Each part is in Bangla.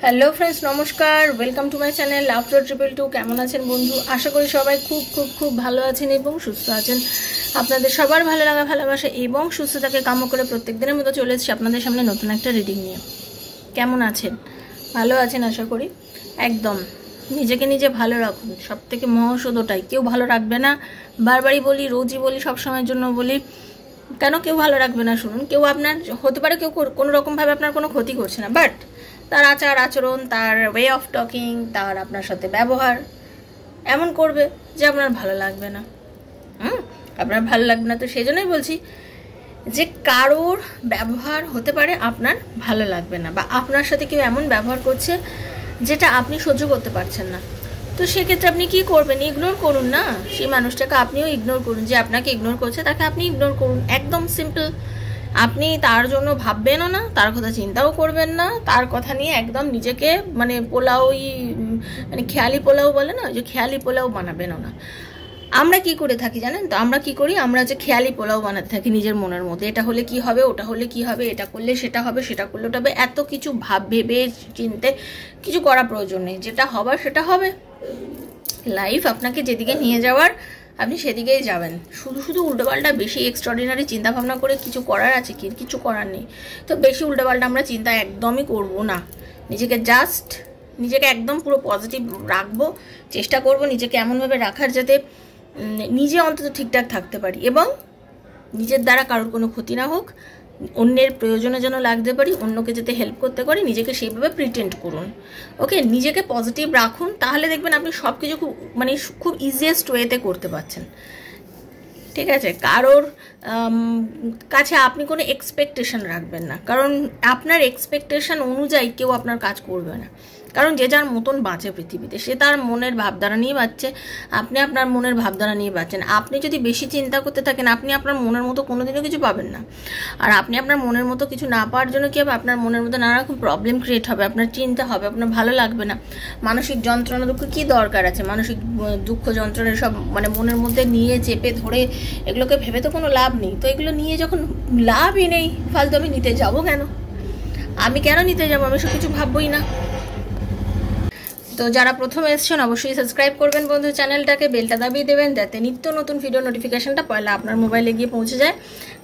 হ্যালো ফ্রেন্ডস, নমস্কার। Welcome to my channel love to triple two. কেমন আছেন বন্ধু? আশা করি সবাই খুব খুব খুব ভালো আছেন এবং সুস্থ আছেন। আপনাদের সবার ভালো লাগা, ভালোবাসা এবং সুস্থতাকে কাম্য করে প্রত্যেক দিনের মতো চলে এসেছি আপনাদের সামনে নতুন একটা রিডিং নিয়ে। কেমন আছেন? ভালো আছেন আশা করি। একদম নিজেকে নিজে ভালো রাখুন, সব থেকে মহৌষধ ওটাই। কেউ ভালো রাখবে না, বারবারই বলি, রোজই বলি, সবসময়ের জন্য বলি। কেন কেউ ভালো রাখবে না? শুনুন, কেউ আপনার হতে পারে কেউ কোনো রকমভাবে আপনার কোনো ক্ষতি করছে না, বাট তার আচার আচরণ, তার ওয়ে অফ টকিং, তার আপনার সাথে ব্যবহার এমন করবে যে আপনার ভালো লাগবে না। আপনার ভালো লাগবে না, তো সেই জন্যই বলছি যে কারোর ব্যবহার হতে পারে আপনার ভালো লাগবে না, বা আপনার সাথে কেউ এমন ব্যবহার করছে যেটা আপনি সহ্য করতে পারছেন না। তো সেক্ষেত্রে আপনি কি করবেন? ইগনোর করুন না। সেই মানুষটাকে আপনিও ইগনোর করুন, যে আপনাকে ইগনোর করছে তাকে আপনি ইগনোর করুন। একদম সিম্পল। আপনি তার জন্য ভাববেনও না, তার কথা চিন্তাও করবেন না, তার কথা নিয়ে একদম নিজেকে মানে পোলাওই মানে খেয়ালি পোলাও বলে না, যে খেয়ালি পোলাও বানাবেনও না। আমরা কি করে থাকি জানেন তো? আমরা কি করি? আমরা যে খেয়ালি পোলাও বানাতে থাকি নিজের মনের মধ্যে, এটা হলে কি হবে, ওটা হলে কি হবে, এটা করলে সেটা হবে, সেটা করলে ওটা হবে। এত কিছু ভেবে চিনতে কিছু করা প্রয়োজন নেই। যেটা হবার সেটা হবে। লাইফ আপনাকে যেদিকে নিয়ে যাওয়ার আপনি সেদিকেই যাবেন। শুধু শুধু উল্টোপাল্টা বেশি এক্সট্রাঅর্ডিনারি চিন্তাভাবনা করে কিছু করার আছে কি? কিছু করার নেই। তো বেশি উল্টোপাল্টা আমরা চিন্তা একদমই করব না। নিজেকে একদম পুরো পজিটিভ রাখবো, চেষ্টা করব নিজেকে এমনভাবে রাখার যাতে নিজে অন্তত ঠিকঠাক থাকতে পারি, এবং নিজের দ্বারা কারোর কোনো ক্ষতি না হোক, অন্যের প্রয়োজনে যেন লাগতে পারি, অন্যকে যাতে হেল্প করতে পারি, নিজেকে সেইভাবে প্রিটেন্ড করুন। ওকে, নিজেকে পজিটিভ রাখুন, তাহলে দেখবেন আপনি সব কিছু খুব ইজিয়েস্ট ওয়েতে করতে পারছেন। ঠিক আছে? কারোর কাছে আপনি কোনো এক্সপেকটেশন রাখবেন না, কারণ আপনার এক্সপেকটেশন অনুযায়ী কেউ আপনার কাজ করবে না। কারণ যে যার মতন বাঁচে পৃথিবীতে, সে তার মনের ভাবধারা নিয়ে বাঁচছে, আপনি আপনার মনের ভাবধারা নিয়ে বাঁচেন। আপনি যদি বেশি চিন্তা করতে থাকেন, আপনি আপনার মনের মতো কোনোদিনও কিছু পাবেন না। আর আপনি আপনার মনের মতো কিছু না পাওয়ার জন্য কি হবে? আপনার মনের মধ্যে নানা রকম প্রবলেম ক্রিয়েট হবে, আপনার চিন্তা হবে, আপনার ভালো লাগবে না। মানসিক যন্ত্রণা দুঃখ কী দরকার আছে? মানসিক দুঃখ যন্ত্রণা সব মানে মনের মধ্যে নিয়ে চেপে ধরে এগুলোকে ভেবে তো কোনো লাভ নেই। তো এগুলো নিয়ে যখন লাভই নেই, ফালতু আমি নিতে যাব কেন? আমি কেন নিতে যাব? আমি সব কিছু ভাববই না। তো যারা প্রথমে এসছেন অবশ্যই সাবস্ক্রাইব করবেন বন্ধু চ্যানেলটাকে, বেলটা দাবিয়ে দেবেন যাতে নিত্য নতুন ভিডিও নোটিফিকেশনটা পয়লা আপনার মোবাইলে গিয়ে পৌঁছে যায়।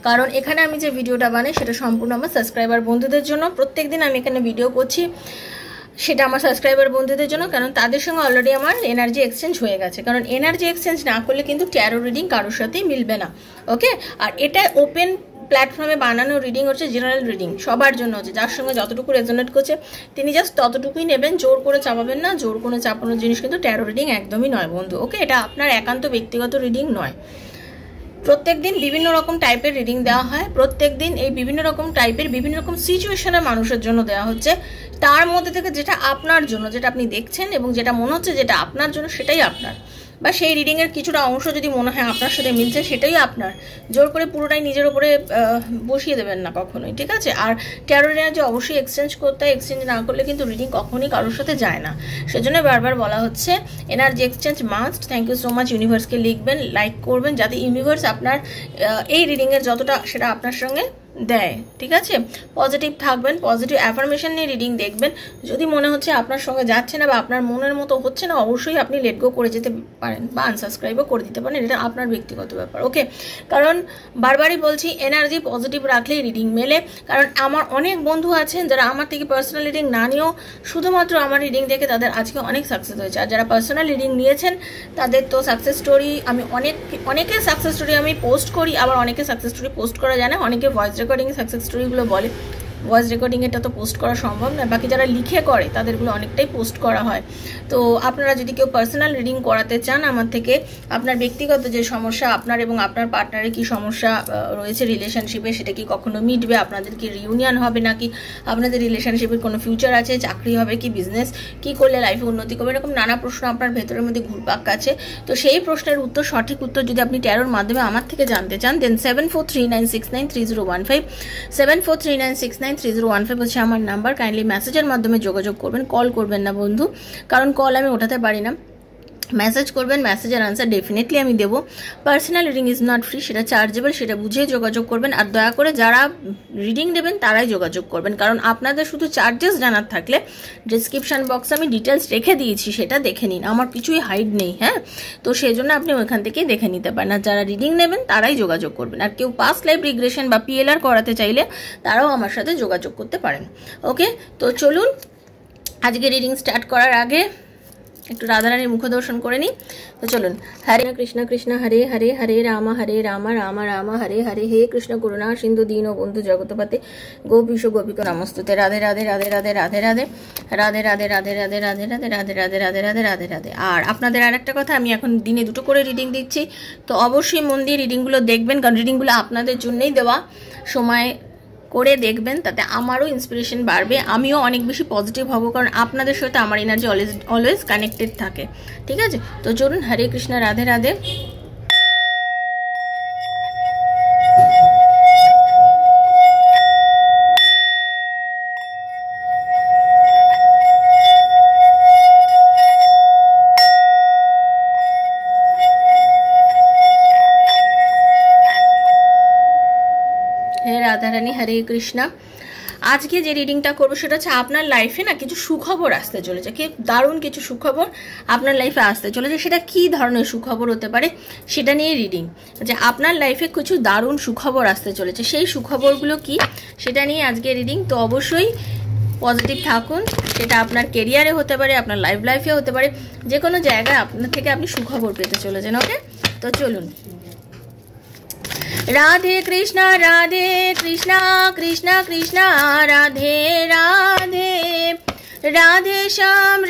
কারণ এখানে আমি যে ভিডিওটা বানাই সেটা সম্পূর্ণ আমার সাবস্ক্রাইবার বন্ধুদের জন্য। প্রত্যেকদিন আমি এখানে ভিডিও করছি, সেটা আমার সাবস্ক্রাইবার বন্ধুদের জন্য, কারণ তাদের সঙ্গে অলরেডি আমার এনার্জি এক্সচেঞ্জ হয়ে গেছে। কারণ এনার্জি এক্সচেঞ্জ না করলে কিন্তু ট্যারো রিডিং কারোর সাথেই মিলবে না। ওকে, আর এটা ওপেন প্ল্যাটফর্মে বানানো রিডিং হচ্ছে, জেনারেল রিডিং সবার জন্য হচ্ছে। যার সঙ্গে যতটুকু রেজোনেট করছে তিনি জাস্ট ততটুকুই নেবেন, জোর করে চাপাবেন না। জোর করে চাপানোর জিনিস কিন্তু ট্যারো রিডিং একদমই নয় বন্ধু। ওকে, এটা আপনার একান্ত ব্যক্তিগত রিডিং নয়। প্রত্যেক দিন বিভিন্ন রকম টাইপের রিডিং দেওয়া হয়। প্রত্যেক দিন এই বিভিন্ন রকম টাইপের বিভিন্ন রকম সিচুয়েশনের মানুষের জন্য দেওয়া হচ্ছে। তার মধ্যে থেকে যেটা আপনার জন্য, যেটা আপনি দেখছেন এবং যেটা মনে হচ্ছে যেটা আপনার জন্য, সেটাই আপনার। বা সেই রিডিংয়ের কিছুটা অংশ যদি মনে হয় আপনার সাথে মিলছে, সেটাই আপনার। জোর করে পুরোটাই নিজের উপরে বসিয়ে দেবেন না কখনোই, ঠিক আছে? আর ট্যারো এনার্জি অবশ্যই এক্সচেঞ্জ করতে হয়। এক্সচেঞ্জ না করলে কিন্তু রিডিং কখনোই কারোর সাথে যায় না। সেজন্য বারবার বলা হচ্ছে energy exchange must. Thank you so much. ইউনিভার্সকে লিখবেন, লাইক করবেন, যাতে ইউনিভার্স আপনার এই রিডিংয়ের যতটা সেটা আপনার সঙ্গে দেয়। ঠিক আছে? পজিটিভ থাকবেন, পজিটিভ অ্যাফার্মেশন নিয়ে রিডিং দেখবেন। যদি মনে হচ্ছে আপনার সঙ্গে যাচ্ছে না বা আপনার মনের মতো হচ্ছে না, অবশ্যই আপনি লেট গো করে যেতে পারেন বা আনসাবস্ক্রাইবও করে দিতে পারেন। এটা আপনার ব্যক্তিগত ব্যাপার। ওকে, কারণ বারবারই বলছি এনার্জি পজিটিভ রাখলেই রিডিং মেলে। কারণ আমার অনেক বন্ধু আছেন যারা আমার থেকে পার্সোনাল রিডিং না নিয়েও শুধুমাত্র আমার রিডিং দেখে তাদের আজকে অনেক সাকসেস হয়েছে। আর যারা পার্সোনাল রিডিং নিয়েছেন তাদের তো সাকসেস স্টোরি আমি অনেকের সাকসেস স্টোরি আমি পোস্ট করি, আবার অনেকে সাকসেস স্টোরি পোস্ট করা যায় না। অনেকে ভয়েস রেকর্ডিং সাকসেস স্টোরিগুলো বলে, ভয়েস রেকর্ডিং এটা তো পোস্ট করা সম্ভব নয়। বাকি যারা লিখে করে তাদেরগুলো অনেকটাই পোস্ট করা হয়। তো আপনারা যদি কেউ পার্সোনাল রিডিং করাতে চান আমার থেকে, আপনার ব্যক্তিগত যে সমস্যা, আপনার এবং আপনার পার্টনারের কি সমস্যা রয়েছে রিলেশনশিপে, সেটা কি কখনো মিটবে, আপনাদের কি রিউনিয়ন হবে নাকি আপনাদের রিলেশনশিপের কোনো ফিউচার আছে, চাকরি হবে কি, বিজনেস কি করলে লাইফে উন্নতি করবে, এরকম নানা প্রশ্ন আপনার ভেতরের মধ্যে ঘুরপাক কাছে। তো সেই প্রশ্নের উত্তর, সঠিক উত্তর যদি আপনি ট্যারোর মাধ্যমে আমার থেকে জানতে চান, দেন 7439693015 7439693015 হচ্ছে আমার নাম্বার। কাইন্ডলি মেসেজের মাধ্যমে যোগাযোগ করবেন, কল করবেন না বন্ধু, কারণ কল আমি ওঠাতে পারি না। মেসেজ করবেন, মেসেজের আনসার ডেফিনেটলি আমি দেবো। Personal reading is not free, সেটা চার্জেবল, সেটা বুঝে যোগাযোগ করবেন। আর দয়া করে যারা রিডিং নেবেন তারাই যোগাযোগ করবেন, কারণ আপনাদের শুধু চার্জেস জানার থাকলে ডিসক্রিপশান বক্সে আমি ডিটেলস রেখে দিয়েছি, সেটা দেখে নিন, আমার কিছুই হাইড নেই। হ্যাঁ, তো সেই জন্য আপনি ওইখান থেকেই দেখে নিতে পারেন। আর যারা রিডিং নেবেন তারাই যোগাযোগ করবেন। আর কেউ পাস্ট লাইফ রিগ্রেশন বা PLR করাতে চাইলে তারাও আমার সাথে যোগাযোগ করতে পারেন। ওকে, তো চলুন আজকে রিডিং স্টার্ট করার আগে একটু রাধারানীর মুখ দর্শন করে নিই। তো চলুন। হরে কৃষ্ণ কৃষ্ণ হরে হরে, হরে রাম রাম রাম হরে হরে, হে কৃষ্ণ করুণা সিন্ধু দীন বন্ধু জগৎপতে, গোপীশ গোপিক নমস্তুতে। রাধে রাধে রাধে রাধে রাধে রাধে রাধে রাধে রাধে রাধে রাধে রাধে রাধে রাধে রাধে রাধে রাধে রাধে। আর আপনাদের আর একটা কথা, আমি এখন দিনে 2টো করে রিডিং দিচ্ছি, তো অবশ্যই মন দিয়ে রিডিংগুলো দেখবেন, কারণ রিডিংগুলো আপনাদের জন্যই দেওয়া। সময় করে দেখবেন, তাতে আমারও ইন্সপিরেশন বাড়বে, আমিও অনেক বেশি পজিটিভ হব, কারণ আপনাদের সাথে আমার এনার্জি অলওয়েজ কানেক্টেড থাকে। ঠিক আছে, তো চলুন। হরে কৃষ্ণ, রাধে রাধে। হে রাধারানী, হরে কৃষ্ণা। আজকে যে রিডিংটা করবো সেটা হচ্ছে আপনার লাইফে না কিছু সুখবর আসতে চলেছে, কি দারুণ কিছু সুখবর আপনার লাইফে আসতে চলেছে। সেটা কি ধরনের সুখবর হতে পারে সেটা নিয়ে রিডিং, যে আপনার লাইফে কিছু দারুণ সুখবর আসতে চলেছে, সেই সুখবরগুলো কি সেটা নিয়ে আজকে রিডিং। তো অবশ্যই পজিটিভ থাকুন, সেটা আপনার কেরিয়ারে হতে পারে, আপনার লাইফে হতে পারে, যে কোনো জায়গায় আপনার থেকে আপনি সুখবর পেতে চলেছেন। ওকে, তো চলুন। রাধে কৃষ্ণ কৃষ্ণ কৃষ্ণ রাধে রাধে, রাধে শ্যাম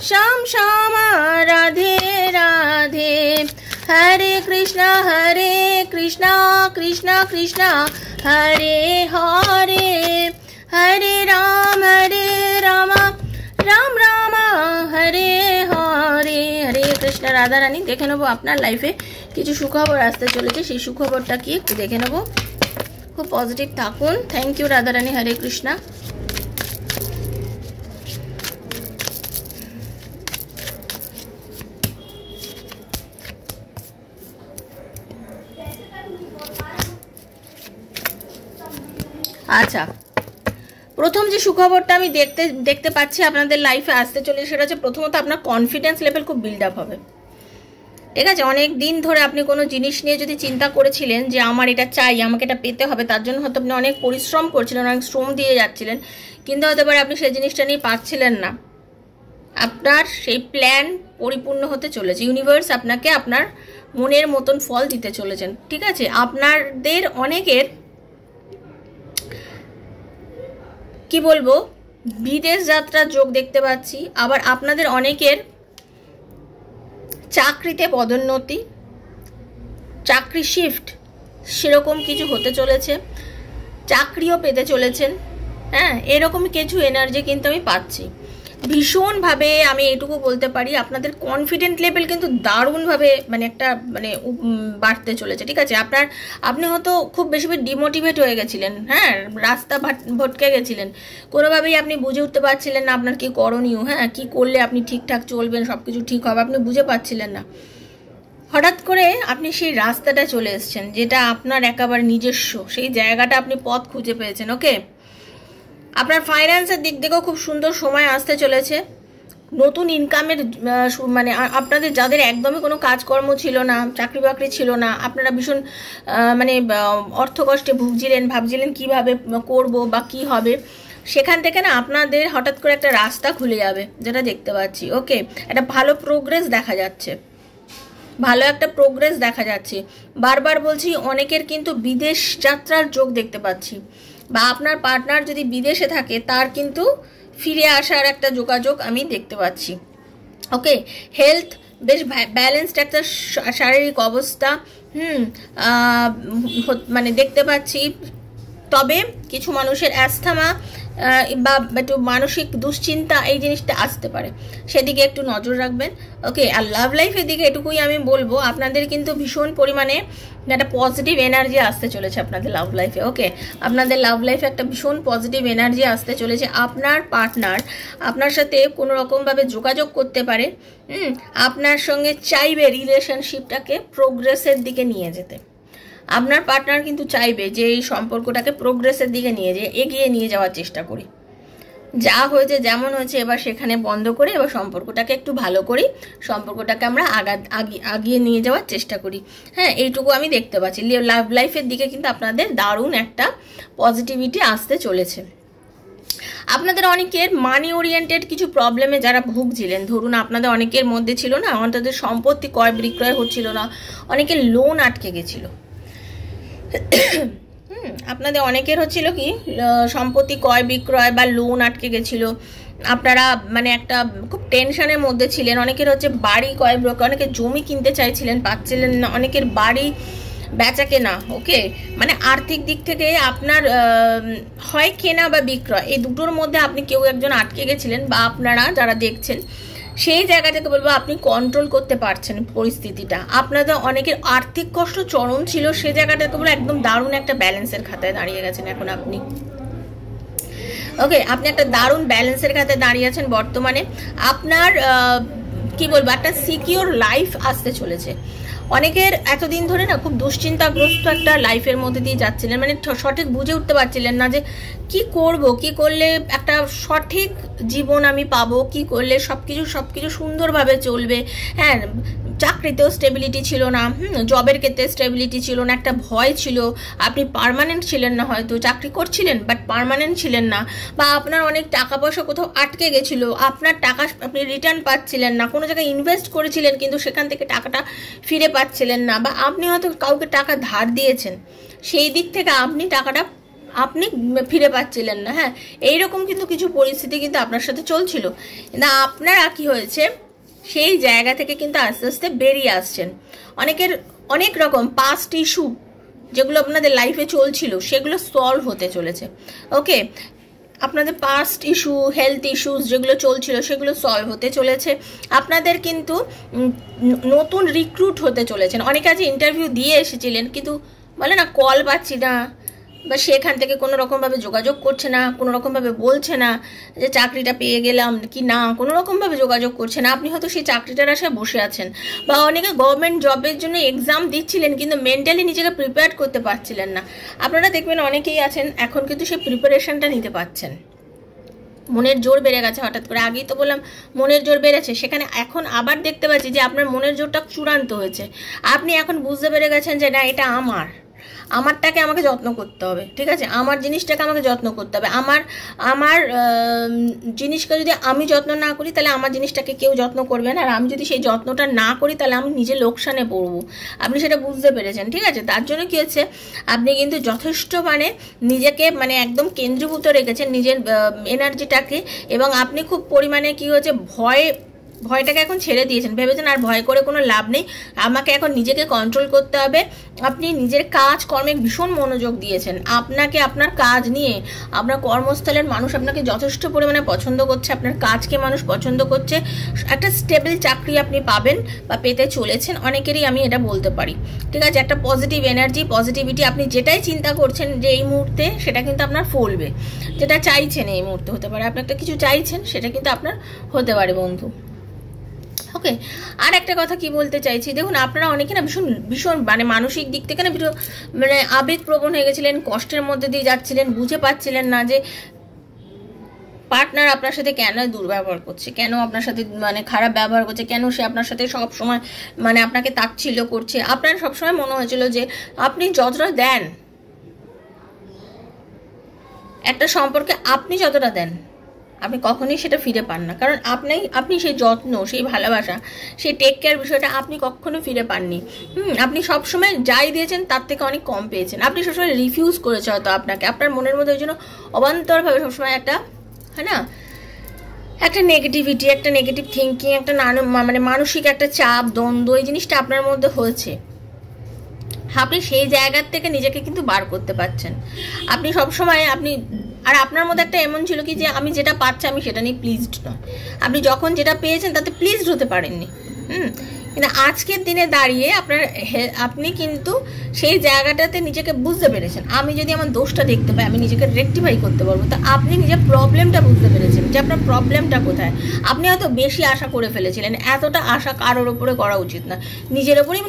শ্যাম শ্যাম রাধে রাধে, হরে কৃষ্ণ কৃষ্ণ কৃষ্ণ হরে হরে, হরে রাম রাম রাম হরে হরে। হরে কৃষ্ণ। রাধারানী, দেখে নেবো আপনার লাইফে কিছু সুখবর আসতে চলেছে, সেই সুখবরটা কি একটু দেখে নেবো। খুব পজিটিভ থাকুন। Thank you Radharani. হরে কৃষ্ণ। আচ্ছা, প্রথম যে সুখবরটা আমি দেখতে পাচ্ছি আপনাদের লাইফে আসতে চলেছে, সেটা হচ্ছে প্রথমত আপনার কনফিডেন্স লেভেল খুব বিল্ড আপ হবে। ঠিক আছে, অনেক দিন ধরে আপনি কোনো জিনিস নিয়ে যদি চিন্তা করেছিলেন যে আমার এটা চাই, আমাকে এটা পেতে হবে, তার জন্য হয়তো আপনি অনেক পরিশ্রম করছিলেন, অনেক শ্রম দিয়ে যাচ্ছিলেন, কিন্তু হতে পারে আপনি সেই জিনিসটা নিয়ে পাচ্ছিলেন না। আপনার সেই প্ল্যান পরিপূর্ণ হতে চলেছে, ইউনিভার্স আপনাকে আপনার মনের মতন ফল দিতে চলেছেন। ঠিক আছে, আপনাদের অনেকের কি বলবো বিদেশ যাত্রার যোগ দেখতে পাচ্ছি, আবার আপনাদের অনেকের চাকরিতে পদোন্নতি, চাকরি শিফট সেরকম কিছু হতে চলেছে, চাকরিও পেতে চলেছেন। হ্যাঁ, এরকম কিছু এনার্জি কিন্তু আমি পাচ্ছি ভীষণভাবে। আমি এটুকু বলতে পারি আপনাদের কনফিডেন্ট লেভেল কিন্তু দারুণভাবে বাড়তে চলেছে। ঠিক আছে, আপনি হয়তো খুব বেশি ডিমোটিভেট হয়ে গেছিলেন, হ্যাঁ, রাস্তা ভটকে গেছিলেন, কোনোভাবেই আপনি বুঝে উঠতে পারছিলেন না আপনার কি করণীয়, হ্যাঁ, কি করলে আপনি ঠিকঠাক চলবেন, সব কিছু ঠিক হবে, আপনি বুঝে পাচ্ছিলেন না। হঠাৎ করে আপনি সেই রাস্তাটা চলে এসেছেন, যেটা আপনার একেবারে নিজস্ব, সেই জায়গাটা আপনি পথ খুঁজে পেয়েছেন। ওকে, আপনার ফাইন্যান্সের দিক থেকেও খুব সুন্দর সময় আসতে চলেছে। নতুন ইনকামের আপনাদের যাদের একদমই কোনো কাজকর্ম ছিল না, চাকরি বাকরি ছিল না, আপনারা ভীষণ অর্থকষ্টে ভুগছিলেন, ভাবছিলেন কিভাবে করব বা কি হবে, সেখান থেকে না আপনাদের হঠাৎ করে একটা রাস্তা খুলে যাবে, যেটা দেখতে পাচ্ছি। ওকে, একটা ভালো প্রোগ্রেস দেখা যাচ্ছে, ভালো একটা প্রোগ্রেস দেখা যাচ্ছে। বারবার বলছি, অনেকের কিন্তু বিদেশ যাত্রার যোগ দেখতে পাচ্ছি, বা আপনার পার্টনার যদি বিদেশে থাকে তার কিন্তু ফিরে আসার একটা যোগাযোগ আমি দেখতে পাচ্ছি। ওকে, হেলথ বেশ ব্যালেন্সড একটা শারীরিক অবস্থা দেখতে পাচ্ছি। তবে কিছু মানুষের অ্যাস্থমা বা একটু মানসিক দুশ্চিন্তা এই জিনিসটা আসতে পারে, সেদিকে একটু নজর রাখবেন। ওকে, আর লাভ লাইফের দিকে এটুকুই আমি বলবো, আপনাদের কিন্তু ভীষণ পরিমাণে একটা পজিটিভ এনার্জি আসতে চলেছে আপনাদের লাভ লাইফে। ওকে, আপনাদের লাভ লাইফে একটা ভীষণ পজিটিভ এনার্জি আসতে চলেছে। আপনার পার্টনার আপনার সাথে কোনো রকমভাবে যোগাযোগ করতে পারে, আপনার সঙ্গে চাইবে রিলেশনশিপটাকে প্রোগ্রেসের দিকে নিয়ে যেতে। আপনার পার্টনার কিন্তু চাইবে যে এই সম্পর্কটাকে প্রোগ্রেসের দিকে এগিয়ে নিয়ে যাওয়ার চেষ্টা করি। যা হয়েছে যেমন হয়েছে এবার সেখানে বন্ধ করে এবার সম্পর্কটাকে একটু ভালো করি, সম্পর্কটাকে আমরা আগিয়ে নিয়ে যাওয়ার চেষ্টা করি। হ্যাঁ, এইটুকু আমি দেখতে পাচ্ছি। লাভ লাইফের দিকে কিন্তু আপনাদের দারুণ একটা পজিটিভিটি আসতে চলেছে। আপনাদের অনেকের মানি ওরিয়েন্টেড কিছু প্রবলেমে যারা ভুগছিলেন, ধরুন আপনাদের অনেকের মধ্যে ছিল না, অন্তত সম্পত্তি ক্রয় বিক্রয় হচ্ছিল না, অনেকের লোন আটকে গেছিল। আপনাদের অনেকের হচ্ছিল কি সম্পত্তি ক্রয় বিক্রয় বা লোন আটকে গেছিল, আপনারা মানে একটা খুব টেনশনের মধ্যে ছিলেন। অনেকের হচ্ছে বাড়ি ক্রয় বিক্রয়, অনেকে জমি কিনতে চাইছিলেন, পাচ্ছিলেন না, অনেকের বাড়ি বেচা কেনা। ওকে, মানে আর্থিক দিক থেকে আপনার হয় কেনা বা বিক্রয়, এই দুটোর মধ্যে আপনি কেউ একজন আটকে গেছিলেন, বা আপনারা যারা দেখছেন সেই জায়গা থেকে বলবো আপনি কন্ট্রোল করতে পারছেন পরিস্থিতিটা। আপনাদের অনেকের আর্থিক কষ্ট চরম ছিল, সেই জায়গাটাকে বলবো একদম দারুণ একটা ব্যালেন্সের খাতায় দাঁড়িয়ে গেছেন এখন আপনি। ওকে, আপনি একটা দারুণ ব্যালেন্সের খাতায় দাঁড়িয়ে আছেন বর্তমানে। আপনার কি বলবো, একটা সিকিউর লাইফ আসতে চলেছে। অনেকের এতদিন ধরে না খুব দুশ্চিন্তাগ্রস্ত একটা লাইফের মধ্যে দিয়ে যাচ্ছিলেন, মানে সঠিক বুঝে উঠতে পারছিলেন না যে কি করব, কি করলে একটা সঠিক জীবন আমি পাবো, কি করলে সবকিছু সুন্দরভাবে চলবে। হ্যাঁ, চাকরিতেও স্টেবিলিটি ছিল না, জবের ক্ষেত্রে স্টেবিলিটি ছিল না, একটা ভয় ছিল। আপনি পার্মানেন্ট ছিলেন না, হয়তো চাকরি করছিলেন বাট পার্মানেন্ট ছিলেন না, বা আপনার অনেক টাকা পয়সা কোথাও আটকে গেছিল, আপনার টাকা আপনি রিটার্ন পাচ্ছিলেন না, কোনো জায়গায় ইনভেস্ট করেছিলেন কিন্তু সেখান থেকে টাকাটা ফিরে পাচ্ছিলেন না, বা আপনি হয়তো কাউকে টাকা ধার দিয়েছেন, সেই দিক থেকে টাকাটা আপনি ফিরে পাচ্ছিলেন না। হ্যাঁ, এইরকম কিন্তু কিছু পরিস্থিতি কিন্তু আপনার সাথে চলছিল। না, আপনারা কি হয়েছে সেই জায়গা থেকে কিন্তু আস্তে আস্তে বেরিয়ে আসছেন। অনেকের অনেক রকম পাস্ট ইস্যু যেগুলো আপনাদের লাইফে চলছিল সেগুলো সলভ হতে চলেছে। ওকে, আপনাদের পাস্ট ইস্যু, হেলথ ইস্যুস যেগুলো চলছিল সেগুলো সলভ হতে চলেছে। আপনাদের কিন্তু নতুন রিক্রুট হতে চলেছেন। অনেকে আজ ইন্টারভিউ দিয়ে এসেছিলেন কিন্তু বলে না কল পাচ্ছি না, বা সেখান থেকে কোনো রকমভাবে যোগাযোগ করছে না, কোনো রকমভাবে বলছে না যে চাকরিটা পেয়ে গেলাম কি না, কোনো রকমভাবে যোগাযোগ করছে না। আপনি হয়তো সেই চাকরিটার আশায় বসে আছেন, বা অনেকে গভর্নমেন্ট জবের জন্য এক্সাম দিচ্ছিলেন কিন্তু মেন্টালি নিজেকে প্রিপেয়ার করতে পারছিলেন না। আপনারা দেখবেন অনেকেই আছেন এখন কিন্তু সেই প্রিপারেশনটা নিতে পারছেন। মনের জোর বেড়ে গেছে হঠাৎ করে, আগেই তো বললাম মনের জোর বেড়েছে, সেখানে এখন আবার দেখতে পাচ্ছি যে আপনার মনের জোরটা চূড়ান্ত হয়েছে। আপনি এখন বুঝতে পেরে গেছেন যে না, এটা আমারটাকে আমাকে যত্ন করতে হবে। ঠিক আছে, আমার জিনিসটাকে আমাকে যত্ন করতে হবে। আমার জিনিসকে যদি আমি যত্ন না করি তাহলে আমার জিনিসটাকে কেউ যত্ন করবে না, আর আমি যদি সেই যত্নটা না করি তাহলে আমি নিজে লোকসানে পড়বো। আপনি সেটা বুঝতে পেরেছেন। ঠিক আছে, তার জন্য কী হচ্ছে, আপনি কিন্তু যথেষ্ট মানে নিজেকে মানে একদম কেন্দ্রীভূত রেখেছেন নিজের এনার্জিটাকে, এবং আপনি খুব পরিমাণে কী হচ্ছে ভয়টাকে এখন ছেড়ে দিয়েছেন। ভেবেছেন আর ভয় করে কোনো লাভ নেই, আমাকে এখন নিজেকে কন্ট্রোল করতে হবে। আপনি নিজের কাজ কর্মে ভীষণ মনোযোগ দিয়েছেন। আপনাকে আপনার কাজ নিয়ে আপনার কর্মস্থলের মানুষ আপনাকে যথেষ্ট পরিমাণে পছন্দ করছে, আপনার কাজকে মানুষ পছন্দ করছে। একটা স্টেবল চাকরি আপনি পাবেন বা পেতে চলেছেন, অনেকেরই আমি এটা বলতে পারি। ঠিক আছে, একটা পজিটিভ এনার্জি, পজিটিভিটি, আপনি যেটাই চিন্তা করছেন যে এই মুহূর্তে সেটা কিন্তু আপনার ফলবে। যেটা চাইছেন এই মুহূর্তে হতে পারে, আপনি একটা কিছু চাইছেন সেটা কিন্তু আপনার হতে পারে বন্ধু। ওকে, আর একটা কথা কি বলতে চাইছি, দেখুন আপনারা অনেকে না ভীষণ মানে মানসিক দিক থেকে না মানে আবেগপ্রবণ হয়ে গেছিলেন, কষ্টের মধ্যে দিয়ে যাচ্ছিলেন, বুঝে পাচ্ছিলেন না যে পার্টনার আপনার সাথে কেন দুর্ব্যবহার করছে, কেন আপনার সাথে মানে খারাপ ব্যবহার করছে, কেন সে আপনার সাথে সব সময় মানে আপনাকে তাচ্ছিল্য করছে। আপনার সবসময় মনে হয়েছিল যে আপনি যতটা দেন একটা সম্পর্কে, আপনি যতটা দেন আপনি কখনোই সেটা ফিরে পান না, কারণ আপনি সেই যত্ন, সেই ভালোবাসা, সেই টেক কেয়ার বিষয়টা আপনি কখনো ফিরে পাননি। আপনি সবসময় যাই দিয়েছেন তার থেকে অনেক কম পেয়েছেন। আপনি সবসময় রিফিউজ করেছে হয়তো আপনাকে, আপনার মনের মধ্যে ওই জন্য অবান্তরভাবে সবসময় একটা হয় না, একটা নেগেটিভিটি, একটা নেগেটিভ থিঙ্কিং, একটা মানে মানসিক একটা চাপ, দ্বন্দ্ব, এই জিনিসটা আপনার মধ্যে হয়েছে। আপনি সেই জায়গার থেকে নিজেকে কিন্তু বার করতে পারছেন। আপনি সবসময় আপনি আর আপনার মধ্যে একটা এমন ছিল কি যে আমি যেটা পাচ্ছি আমি সেটা নিয়ে প্লিজড নয়। আপনি যখন যেটা পেয়েছেন তাতে প্লিজড হতে পারেননি। কিন্তু আজকের দিনে দাঁড়িয়ে আপনি কিন্তু সেই জায়গাটাতে নিজেকে বুঝতে পেরেছেন। আমি যদি আমার দোষটা দেখতে পাই, আমি নিজেকে রেকটিফাই করতে পারবো। তো আপনি নিজের প্রবলেমটা বুঝতে পেরেছেন যে আপনার প্রবলেমটা কোথায়। আপনি হয়তো বেশি আশা করে ফেলেছিলেন, এতটা আশা কারোর ওপরে করা উচিত না, নিজের ওপরেই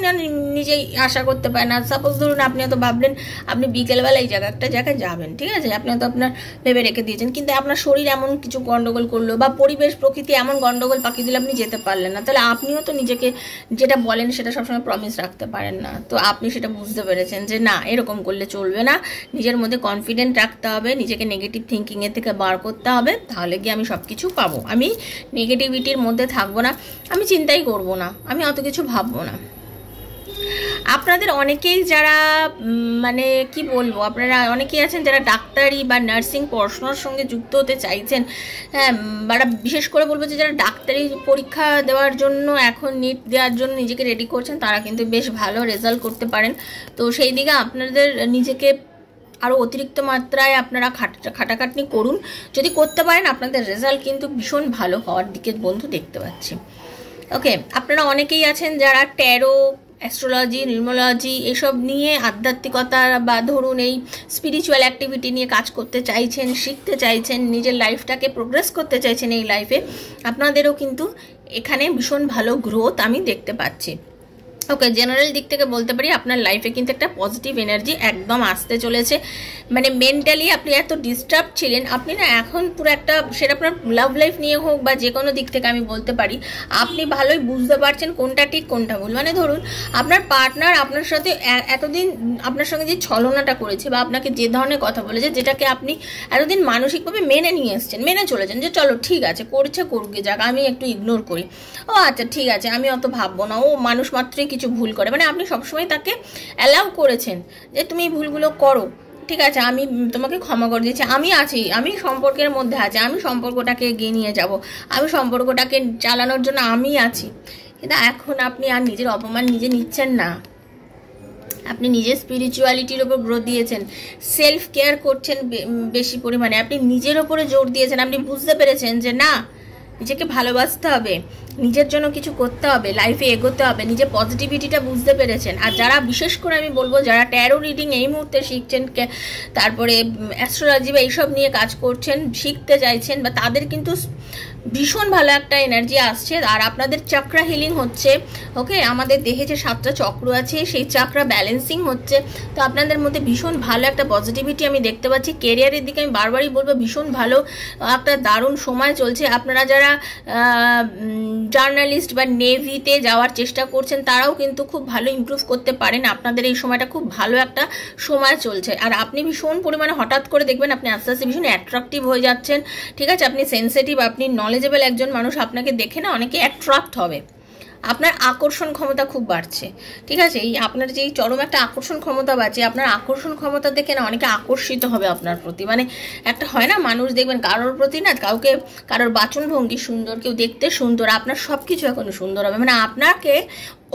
নিজেই আশা করতে পারেন না। সাপোজ ধরুন আপনি হয়তো ভাবলেন আপনি বিকেলবেলা এই একটা জায়গায় যাবেন, ঠিক আছে, আপনি হয়তো আপনার ভেবে রেখে দিয়েছেন, কিন্তু আপনার শরীর এমন কিছু গন্ডগোল করলো বা পরিবেশ প্রকৃতি এমন গন্ডগোল পাকিয়ে দিলে আপনি যেতে পারলেন না, তাহলে আপনিও তো নিজেকে যেটা বলেন সেটা সবসময় প্রমিস রাখতে পারেন না। তো আপনি সেটা বুঝতে পেরেছেন যে না, এরকম করলে চলবে না, নিজের মধ্যে কনফিডেন্ট রাখতে হবে, নিজেকে নেগেটিভ থিঙ্কিংয়ের থেকে বার করতে হবে, তাহলে গিয়ে আমি সব কিছু পাবো। আমি নেগেটিভিটির মধ্যে থাকবো না, আমি চিন্তাই করব না, আমি অত কিছু ভাববো না। আপনাদের অনেকেই যারা মানে কি বলবো, আপনারা অনেকেই আছেন যারা ডাক্তারি বা নার্সিং পড়াশোনার সঙ্গে যুক্ত হতে চাইছেন। হ্যাঁ, বিশেষ করে বলবো যে যারা ডাক্তারি পরীক্ষা দেওয়ার জন্য এখন নিট দেওয়ার জন্য নিজেকে রেডি করছেন, তারা কিন্তু বেশ ভালো রেজাল্ট করতে পারেন। তো সেই দিকে আপনাদের নিজেকে আরও অতিরিক্ত মাত্রায় আপনারা খাটাখাটনি করুন। যদি করতে পারেন আপনাদের রেজাল্ট কিন্তু ভীষণ ভালো হওয়ার দিকে বন্ধু দেখতে পাচ্ছি। ওকে, আপনারা অনেকেই আছেন যারা ট্যারো, অ্যাস্ট্রোলজি, নিউমোলজি এসব নিয়ে আধ্যাত্মিকতা বা ধরুন এই স্পিরিচুয়াল অ্যাক্টিভিটি নিয়ে কাজ করতে চাইছেন, শিখতে চাইছেন, নিজের লাইফটাকে প্রোগ্রেস করতে চাইছেন। এই লাইফে আপনাদেরও কিন্তু এখানে ভীষণ ভালো গ্রোথ আমি দেখতে পাচ্ছি। ওকে, জেনারেল দিক থেকে বলতে পারি আপনার লাইফে কিন্তু একটা পজিটিভ এনার্জি একদম আসতে চলেছে। মানে মেন্টালি আপনি এত ডিস্টার্ব ছিলেন, আপনি না এখন পুরো একটা, সেটা আপনার লাভ লাইফ নিয়ে হোক বা যে কোনো দিক থেকে আমি বলতে পারি, আপনি ভালোই বুঝতে পারছেন কোনটা ঠিক কোনটা ভুল। মানে ধরুন আপনার পার্টনার আপনার সাথে এতদিন আপনার সঙ্গে যে ছলনাটা করেছে বা আপনাকে যে ধরনের কথা বলেছে, যেটাকে আপনি এতদিন মানসিকভাবে মেনে নিয়ে এসছেন, মেনে চলেছেন যে চলো ঠিক আছে, করছে করুক যাক, আমি একটু ইগনোর করি, ও আচ্ছা ঠিক আছে, আমি অত ভাববো না, ও মানুষ মাত্রই কিছু ভুল করে। মানে আপনি সবসময় তাকে অ্যালাউ করেছেন যে তুমি এই ভুলগুলো করো, ঠিক আছে, আমি তোমাকে ক্ষমা করে দিচ্ছি, আমি আছি, আমি সম্পর্কের মধ্যে আছি, আমি সম্পর্কটাকে এগিয়ে নিয়ে যাব, আমি সম্পর্কটাকে চালানোর জন্য আমি আছি। কিন্তু এখন আপনি আর নিজের অপমান নিজে নিচ্ছেন না, আপনি নিজের স্পিরিচুয়ালিটির ওপর গ্রোথ দিয়েছেন, সেলফ কেয়ার করছেন বেশি পরিমাণে, আপনি নিজের ওপরে জোর দিয়েছেন। আপনি বুঝতে পেরেছেন যে না, নিজেকে ভালোবাসতে হবে, নিজের জন্য কিছু করতে হবে, লাইফে এগোতে হবে, নিজের পজিটিভিটিটা বুঝতে পেরেছেন। আর যারা বিশেষ করে আমি বলবো যারা ট্যারো রিডিং এই মুহূর্তে শিখছেন, তারপরে অ্যাস্ট্রোলজি বা এইসব নিয়ে কাজ করছেন, শিখতে চাইছেন, বা তাদের কিন্তু ভীষণ ভালো একটা এনার্জি আসছে। আর আপনাদের চক্রা হিলিং হচ্ছে। ওকে, আমাদের দেহে যে 7টা চক্র আছে সেই চক্রা ব্যালেন্সিং হচ্ছে। তো আপনাদের মধ্যে ভীষণ ভালো একটা পজিটিভিটি আমি দেখতে পাচ্ছি। কেরিয়ারের দিকে আমি বারবারই বলবো ভীষণ ভালো একটা দারুণ সময় চলছে। আপনারা যারা জার্নালিস্ট বা নেভিতে যাওয়ার চেষ্টা করছেন তারাও কিন্তু খুব ভালো ইমপ্রুভ করতে পারেন। আপনাদের এই সময়টা খুব ভালো একটা সময় চলছে। আর আপনি ভীষণ পরিমাণে হঠাৎ করে দেখবেন আপনি আস্তে আস্তে ভীষণ অ্যাট্রাকটিভ হয়ে যাচ্ছেন, ঠিক আছে, আপনি সেন্সিটিভ, আপনি নলেজেবল একজন মানুষ, আপনাকে দেখে না অনেকে অ্যাট্রাক্ট হবে, আপনার আকর্ষণ ক্ষমতা খুব বাড়ছে, ঠিক আছে, এই আপনার যে চরম একটা আকর্ষণ ক্ষমতা বাড়ছে, আপনার আকর্ষণ ক্ষমতা দেখে না অনেকে আকর্ষিত হবে আপনার প্রতি। মানে একটা হয় না মানুষ দেখবেন কারোর প্রতি না, কাউকে কারোর বাচনভঙ্গি সুন্দর, কেউ দেখতে সুন্দর, আপনার সব কিছু এখন সুন্দর হবে। মানে আপনাকে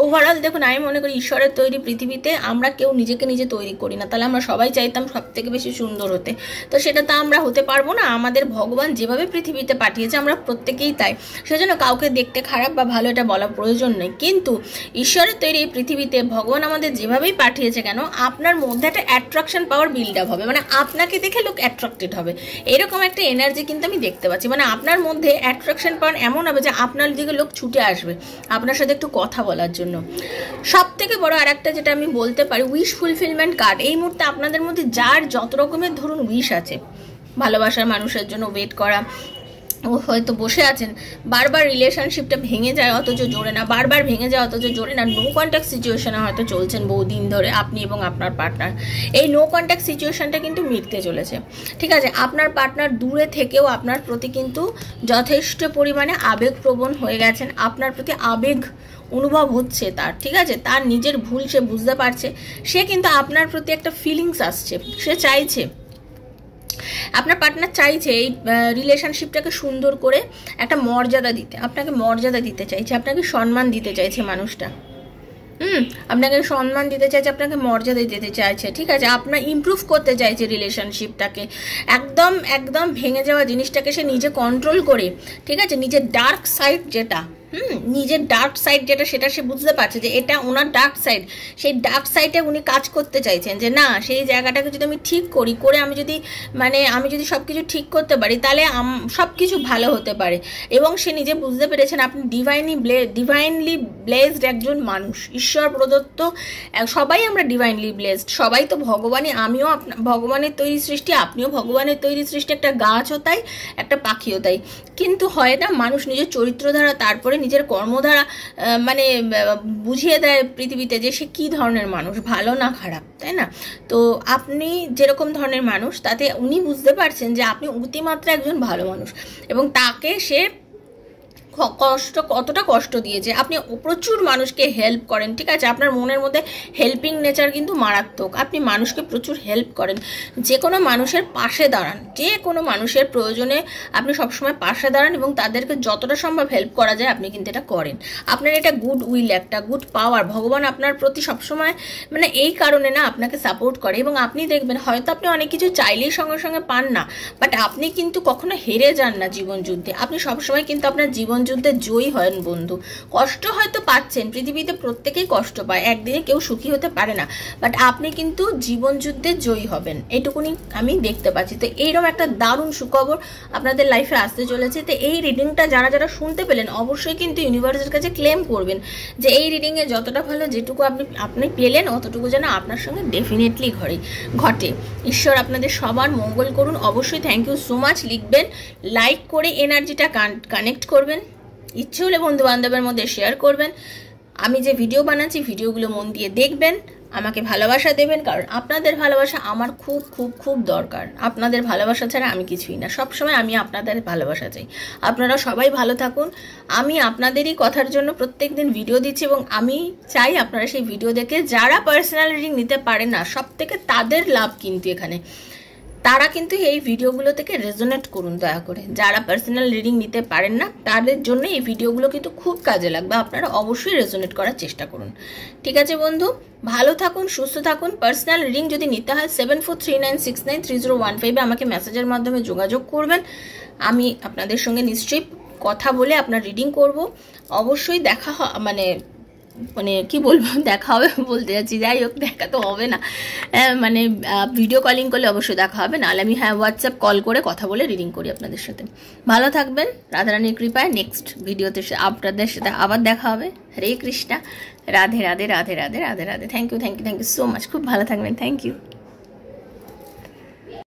ওভারঅল দেখুন, আমি মনে করি ঈশ্বরের তৈরি পৃথিবীতে আমরা কেউ নিজেকে নিজে তৈরি করি না, তাহলে আমরা সবাই চাইতাম সব থেকে বেশি সুন্দর হতে, তো সেটা তো আমরা হতে পারবো না। আমাদের ভগবান যেভাবে পৃথিবীতে পাঠিয়েছে আমরা প্রত্যেকেই তাই, সেজন্য কাউকে দেখতে খারাপ বা ভালো এটা বলা প্রয়োজন নেই। কিন্তু ঈশ্বরের তৈরি এই পৃথিবীতে ভগবান আমাদের যেভাবেই পাঠিয়েছে কেন, আপনার মধ্যে একটা অ্যাট্রাকশন পাওয়ার বিল্ড আপ হবে, মানে আপনাকে দেখে লোক অ্যাট্রাক্টেড হবে, এরকম একটা এনার্জি কিন্তু আমি দেখতে পাচ্ছি। মানে আপনার মধ্যে অ্যাট্রাকশন পাওয়ার এমন হবে যে আপনার দিকে লোক ছুটে আসবে আপনার সাথে একটু কথা বলার জন্য। সব থেকে বড় আর একটা যেটা আমি বলতে পারি, উইশ ফুলফিলমেন্ট কার্ড। এই মুহূর্তে আপনাদের মধ্যে যার যত রকমের ধরুন উইশ আছে, ভালোবাসার মানুষের জন্য ওয়েট করা, ও হয়তো বসে আছেন, বারবার রিলেশনশিপটা ভেঙে যায় অথচ জোরে না, বারবার ভেঙে যায় অথচ জোরে না, নো কন্ট্যাক্ট সিচুয়েশনে হয়তো চলছেন বহুদিন ধরে আপনি এবং আপনার পার্টনার, এই নো কন্ট্যাক্ট সিচুয়েশনটা কিন্তু মিটতে চলেছে, ঠিক আছে। আপনার পার্টনার দূরে থেকেও আপনার প্রতি কিন্তু যথেষ্ট পরিমাণে আবেগপ্রবণ হয়ে গেছেন, আপনার প্রতি আবেগ অনুভব হচ্ছে তার, ঠিক আছে, তার নিজের ভুল সে বুঝতে পারছে, সে কিন্তু আপনার প্রতি একটা ফিলিংস আসছে, সে চাইছে, আপনার পার্টনার চাইছে এই রিলেশনশিপটাকে সুন্দর করে একটা মর্যাদা দিতে, আপনাকে মর্যাদা দিতে চাইছে, আপনাকে সম্মান দিতে চাইছে মানুষটা। আপনাকে সম্মান দিতে চাইছে, আপনাকে মর্যাদা দিতে চাইছে, ঠিক আছে, আপনার ইমপ্রুভ করতে চাইছে রিলেশনশিপটাকে, একদম একদম ভেঙে যাওয়া জিনিসটাকে সে নিজে কন্ট্রোল করে, ঠিক আছে, নিজের ডার্ক সাইড যেটা, নিজের ডার্ক সাইড যেটা সেটা সে বুঝতে পারছে যে এটা ওনার ডার্ক সাইড, সেই ডার্ক সাইডে উনি কাজ করতে চাইছেন যে না সেই জায়গাটাকে যদি আমি ঠিক করি, করে আমি যদি সব কিছু ঠিক করতে পারি তাহলে সব কিছু ভালো হতে পারে। এবং সে নিজে বুঝতে পেরেছেন আপনি ডিভাইনলি ব্লেসড একজন মানুষ, ঈশ্বর প্রদত্ত, সবাই আমরা ডিভাইনলি ব্লেসড, সবাই তো ভগবানই, আমিও ভগবানের তৈরি সৃষ্টি, আপনিও ভগবানের তৈরি সৃষ্টি, একটা গাছও তাই, একটা পাখিও তাই। কিন্তু হয় না মানুষ নিজের চরিত্র দ্বারা, তারপরে নিজের কর্মধারা বুঝিয়ে দেয় পৃথিবীতে যে সে কী ধরনের মানুষ, ভালো না খারাপ, তাই না? তো আপনি যেরকম ধরনের মানুষ তাতে উনি বুঝতে পারছেন যে আপনি অতিমাত্রা একজন ভালো মানুষ, এবং তাকে সে কতটা কষ্ট দিয়েছে। আপনি প্রচুর মানুষকে হেল্প করেন, ঠিক আছে, আপনার মনের মধ্যে হেল্পিং নেচার কিন্তু মারাত্মক, আপনি মানুষকে প্রচুর হেল্প করেন, যে কোনো মানুষের পাশে দাঁড়ান, যে কোনো মানুষের প্রয়োজনে আপনি সবসময় পাশে দাঁড়ান এবং তাদেরকে যতটা সম্ভব হেল্প করা যায় আপনি কিন্তু এটা করেন। আপনার এটা গুড উইল, একটা গুড পাওয়ার, ভগবান আপনার প্রতি সবসময় এই কারণে না আপনাকে সাপোর্ট করে। এবং আপনি দেখবেন হয়তো আপনি অনেক কিছু চাইলেই সঙ্গে সঙ্গে পান না, বাট আপনি কিন্তু কখনো হেরে যান না জীবন যুদ্ধে, আপনি সবসময় কিন্তু আপনার জীবন যুদ্ধে জয়ী হন বন্ধু। কষ্ট হয়তো পাচ্ছেন, পৃথিবীতে প্রত্যেকেই কষ্ট পায়, একদিনে কেউ সুখী হতে পারে না, বাট আপনি কিন্তু জীবন যুদ্ধে জয়ী হবেন, এটুকুনি আমি দেখতে পাচ্ছি। তো এইরকম একটা দারুণ সুখবর আপনাদের লাইফে আসতে চলেছে। তো এই রিডিংটা যারা যারা শুনতে পেলেন অবশ্যই কিন্তু ইউনিভার্সের কাছে ক্লেম করবেন যে এই রিডিংয়ে যতটা ভালো যেটুকু আপনি পেলেন অতটুকু যেন আপনার সঙ্গে ডেফিনেটলি ঘটে। ঈশ্বর আপনাদের সবার মঙ্গল করুন। অবশ্যই থ্যাংক ইউ সো মাচ লিখবেন, লাইক করে এনার্জিটা কানেক্ট করবেন, ইচ্ছে হলে বন্ধু বান্ধবের মধ্যে শেয়ার করবেন। আমি যে ভিডিও বানাচ্ছি ভিডিওগুলো মন দিয়ে দেখবেন, আমাকে ভালোবাসা দেবেন, কারণ আপনাদের ভালোবাসা আমার খুব খুব খুব দরকার। আপনাদের ভালোবাসা ছাড়া আমি কিছুই না, সবসময় আমি আপনাদের ভালোবাসা চাই। আপনারা সবাই ভালো থাকুন। আমি আপনাদেরই কথার জন্য প্রত্যেক দিন ভিডিও দিচ্ছি এবং আমি চাই আপনারা সেই ভিডিও দেখে যারা পার্সোনাল রিডিং নিতে পারেন না, সব থেকে তাদের লাভ কিন্তু এখানে, তারা কিন্তু এই ভিডিওগুলো থেকে রেজোনেট করুন দয়া করে। যারা পার্সোনাল রিডিং নিতে পারেন না তাদের জন্য এই ভিডিওগুলো কিন্তু খুব কাজে লাগবে, আপনারা অবশ্যই রেজোনেট করার চেষ্টা করুন। ঠিক আছে বন্ধু, ভালো থাকুন, সুস্থ থাকুন। পার্সোনাল রিডিং যদি নিতে হয় 7439693015 আমাকে মেসেজের মাধ্যমে যোগাযোগ করবেন। আমি আপনাদের সঙ্গে নিশ্চয়ই কথা বলে আপনার রিডিং করব। অবশ্যই দেখা কি বলবো, দেখা হবে বলতে যাচ্ছি, যাই হোক দেখা তো হবে না, ভিডিও কলিং করলে অবশ্যই দেখা হবে, নাহলে আমি হোয়াটসঅ্যাপ কল করে কথা বলে রিডিং করি আপনাদের সাথে। ভালো থাকবেন, রাধারানীর কৃপায় নেক্সট ভিডিওতে আপনাদের সাথে আবার দেখা হবে। Hare Krishna, Radhe Radhe Radhe Radhe Radhe Radhe. Thank you so much, খুব ভালো থাকবেন, থ্যাংক ইউ।